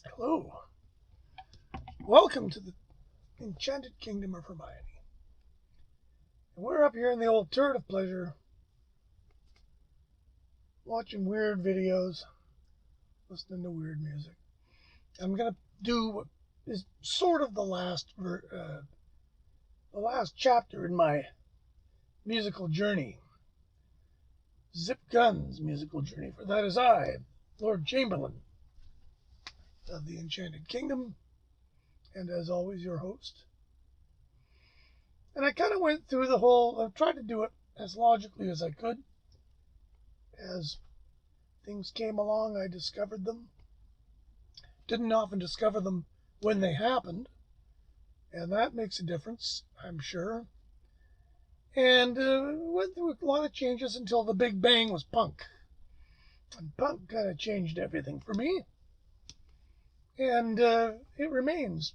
Hello. Welcome to the Enchanted Kingdom of Hermione. And we're up here in the old turret of pleasure, watching weird videos, listening to weird music. I'm gonna do what is sort of the last chapter in my musical journey, Zipp Gunn's musical journey. For that is I, Lord Chamberlain of the Enchanted Kingdom, and as always, your host. And I kind of went through I tried to do it as logically as I could. As things came along, I discovered them. Didn't often discover them when they happened, and that makes a difference, I'm sure. And went through a lot of changes until the Big Bang was punk. And punk kind of changed everything for me, and it remains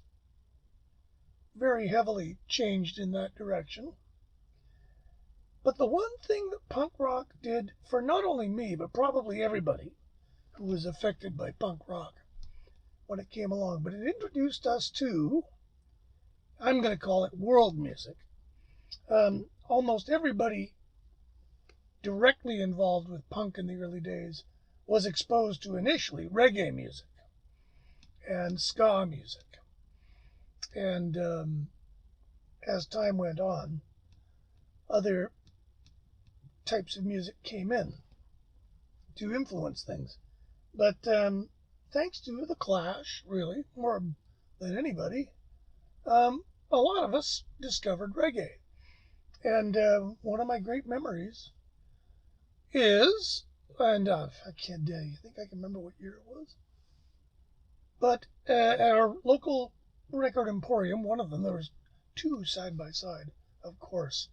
very heavily changed in that direction. But the one thing that punk rock did for not only me, but probably everybody who was affected by punk rock when it came along, but it introduced us to, I'm going to call it world music. Almost everybody directly involved with punk in the early days was exposed to initially reggae music and ska music. And as time went on, other types of music came in to influence things. But thanks to the Clash, really, more than anybody, a lot of us discovered reggae. And one of my great memories is, and I can't tell you, I think I can remember what year it was. But at our local record emporium, one of them, there was two side by side, of course,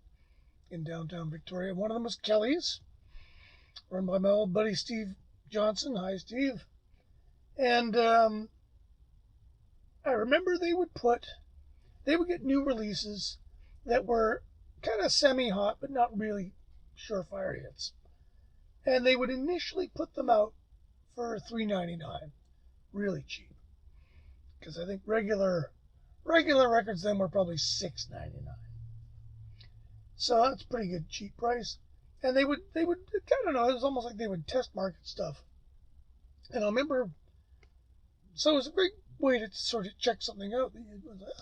in downtown Victoria. One of them was Kelly's, run by my old buddy Steve Johnson. Hi, Steve. And I remember they would get new releases that were kind of semi-hot, but not really surefire hits. And they would initially put them out for $3.99, really cheap. Because I think regular records then were probably $6.99. So that's a pretty good cheap price. And they would I don't know, it was almost like they would test market stuff. And I remember, so it was a great way to sort of check something out.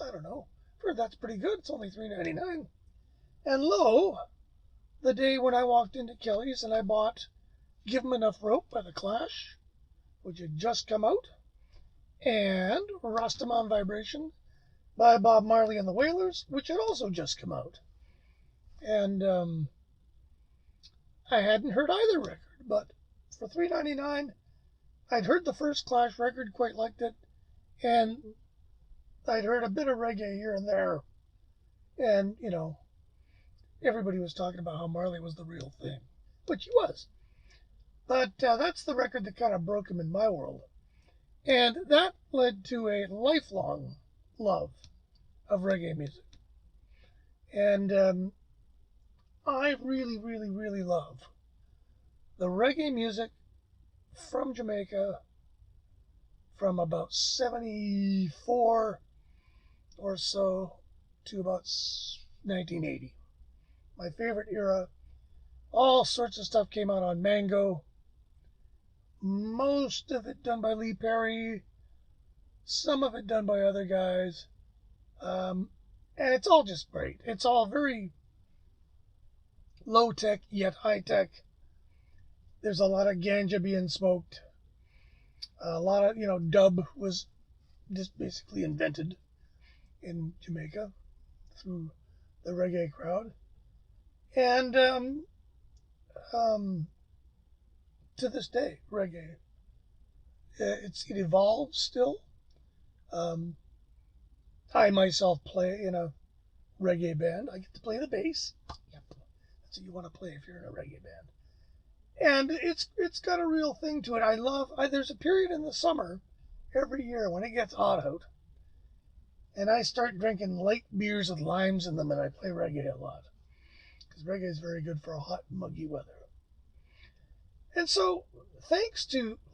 I don't know, that's pretty good. It's only $3.99. And lo, the day when I walked into Kelly's and I bought Give 'Em Enough Rope by The Clash, which had just come out, and Rastaman Vibration by Bob Marley and the Wailers, which had also just come out. And I hadn't heard either record, but for $3.99, I'd heard the first Clash record, quite liked it, and I'd heard a bit of reggae here and there, and everybody was talking about how Marley was the real thing, which he was. But that's the record that kind of broke him in my world. And that led to a lifelong love of reggae music. And I really, really, really love the reggae music from Jamaica from about 74 or so to about 1980. My favorite era. All sorts of stuff came out on Mango. Most of it done by Lee Perry, some of it done by other guys. And it's all just great. It's all very low tech yet high tech. There's a lot of ganja being smoked. A lot of, dub was just basically invented in Jamaica through the reggae crowd. And to this day, reggae, it evolves still. I myself play in a reggae band. I get to play the bass. Yep. That's what you want to play if you're in a reggae band. And it's got a real thing to it. There's a period in the summer every year when it gets hot out, and I start drinking light beers with limes in them, and I play reggae a lot because reggae is very good for hot, muggy weather. And so,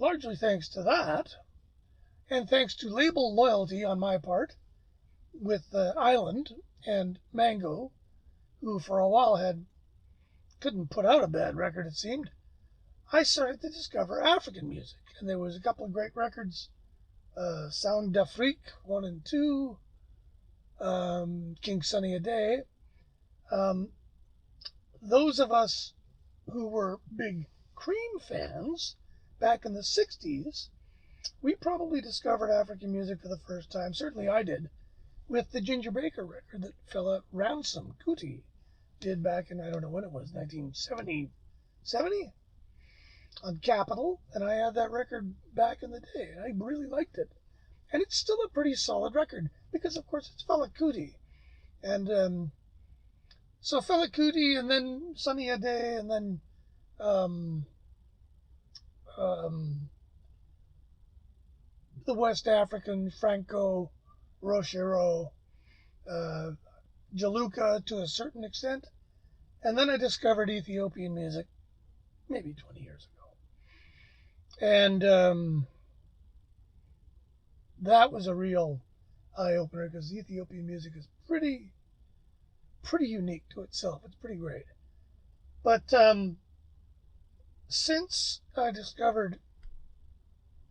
largely thanks to that, And thanks to label loyalty on my part with Island and Mango, who for a while couldn't put out a bad record, it seemed, I started to discover African music. And there was a couple of great records, Sound d'Afrique 1 and 2, King Sunny Ade. Those of us who were big Cream fans back in the 60s, we probably discovered African music for the first time, certainly I did, with the Ginger Baker record that fella Ransom Kuti did back in, I don't know when it was, 1970 on Capitol, and I had that record back in the day, and I really liked it. And it's still a pretty solid record, because of course it's fella Kuti. And so fella Kuti, and then Sunny Ade, and then the West African Franco Rochero, Jaluka to a certain extent. And then I discovered Ethiopian music maybe 20 years ago. And that was a real eye-opener because Ethiopian music is pretty unique to itself. It's pretty great. But since I discovered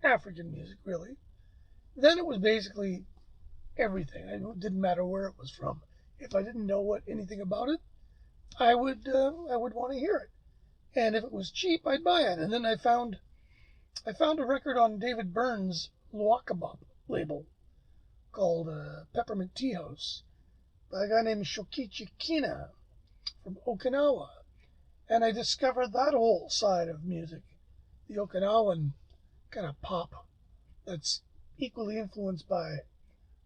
African music, really, then it was basically everything. It didn't matter where it was from. If I didn't know anything about it, I would want to hear it. And if it was cheap, I'd buy it. And then I found a record on David Byrne's Luakabop label called Peppermint Tea House by a guy named Shokichi Kina from Okinawa. And I discovered that whole side of music, the Okinawan kind of pop that's equally influenced by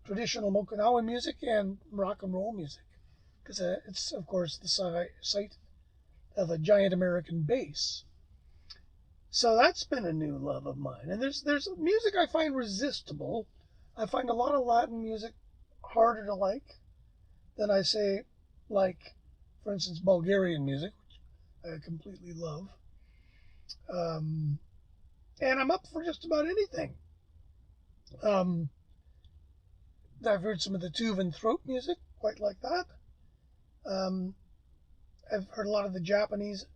traditional Okinawan music and rock and roll music, because it's, of course, the site of a giant American bass. So that's been a new love of mine. And there's music I find resistible. I find a lot of Latin music harder to like than I say, like, for instance, Bulgarian music, which I completely love. And I'm up for just about anything. I've heard some of the Tuvan throat music, quite like that. I've heard a lot of the Japanese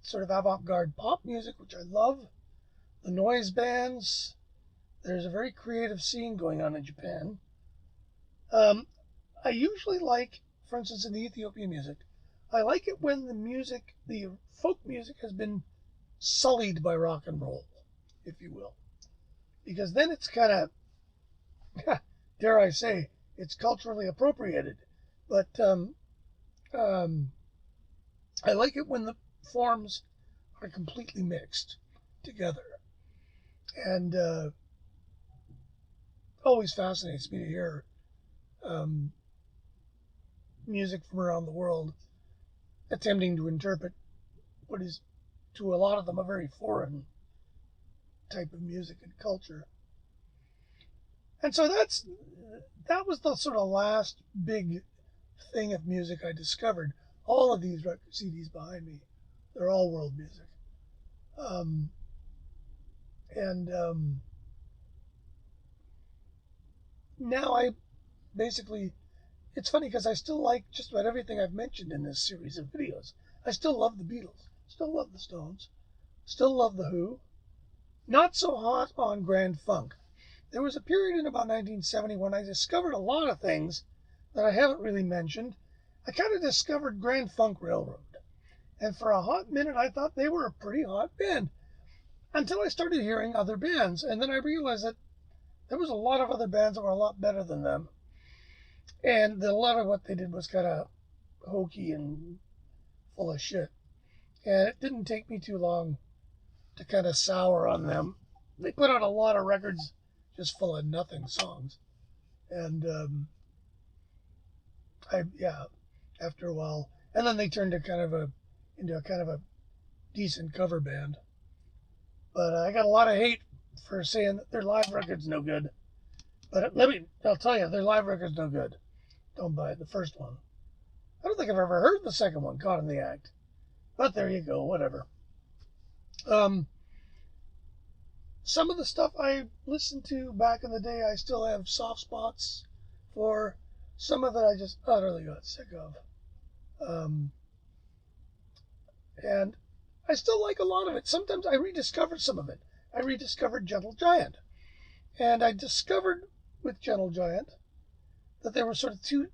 sort of avant-garde pop music, which I love. The noise bands. There's a very creative scene going on in Japan. I usually like, for instance, in the Ethiopian music, I like it when the folk music has been sullied by rock and roll, if you will. Because then it's kind of, dare I say, it's culturally appropriated. But I like it when the forms are completely mixed together. And always fascinates me to hear music from around the world attempting to interpret what is, to a lot of them, a very foreign type of music and culture. And so that was the sort of last big thing of music I discovered. All of these record CDs behind me, they're all world music. Now I basically, it's funny because I still like just about everything I've mentioned in this series of videos. I still love the Beatles, still love the Stones, still love the Who. Not so hot on Grand Funk. There was a period in about 1970 when I discovered a lot of things that I haven't really mentioned. I kind of discovered Grand Funk Railroad. And for a hot minute, I thought they were a pretty hot band. Until I started hearing other bands. And then I realized that there was a lot of other bands that were a lot better than them. And a lot of what they did was kind of hokey and full of shit. And it didn't take me too long to kind of sour on them. They put out a lot of records just full of nothing songs. And after a while, and then they turned into a kind of a decent cover band. But I got a lot of hate for saying that their live record's no good. But I'll tell you, their live record's no good. Don't buy it, the first one. I don't think I've ever heard the second one, Caught in the Act. But there you go, whatever. some of the stuff I listened to back in the day, I still have soft spots for. Some of it I just utterly got sick of. Um, and I still like a lot of it. Sometimes I rediscover some of it. I rediscovered Gentle Giant. And I discovered with Gentle Giant that there were sort of two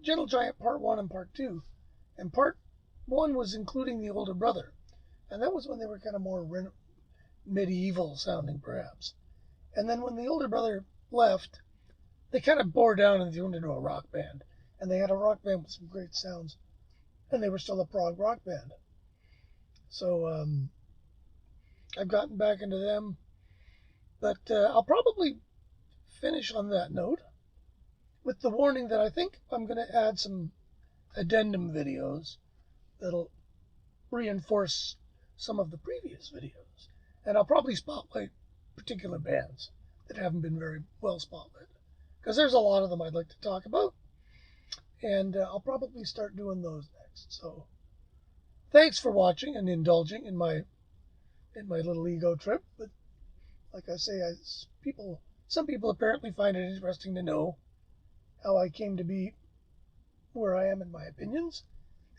Gentle Giant Part 1 and Part 2. And Part 1 was including the older brother. And that was when they were kind of more medieval sounding, perhaps. And then when the older brother left, they kind of bore down and turned into a rock band. And they had a rock band with some great sounds. And they were still a prog rock band. So I've gotten back into them. But I'll probably finish on that note with the warning that I think I'm going to add some addendum videos that'll reinforce some of the previous videos. And I'll probably spotlight particular bands that haven't been very well spotlighted, because there's a lot of them I'd like to talk about, and I'll probably start doing those next. So thanks for watching and indulging in my little ego trip. But like I say, some people apparently find it interesting to know how I came to be where I am in my opinions.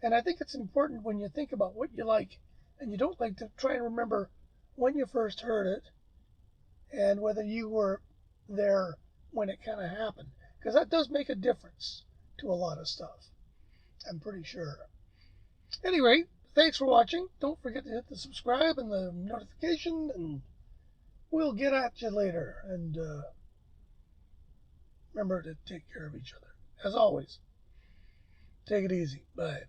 And I think it's important when you think about what you like and you don't like, to try and remember when you first heard it and whether you were there when it kind of happened, because that does make a difference to a lot of stuff, I'm pretty sure. Anyway, thanks for watching. Don't forget to hit the subscribe and the notification, and we'll get at you later. And remember to take care of each other. As always, take it easy. Bye.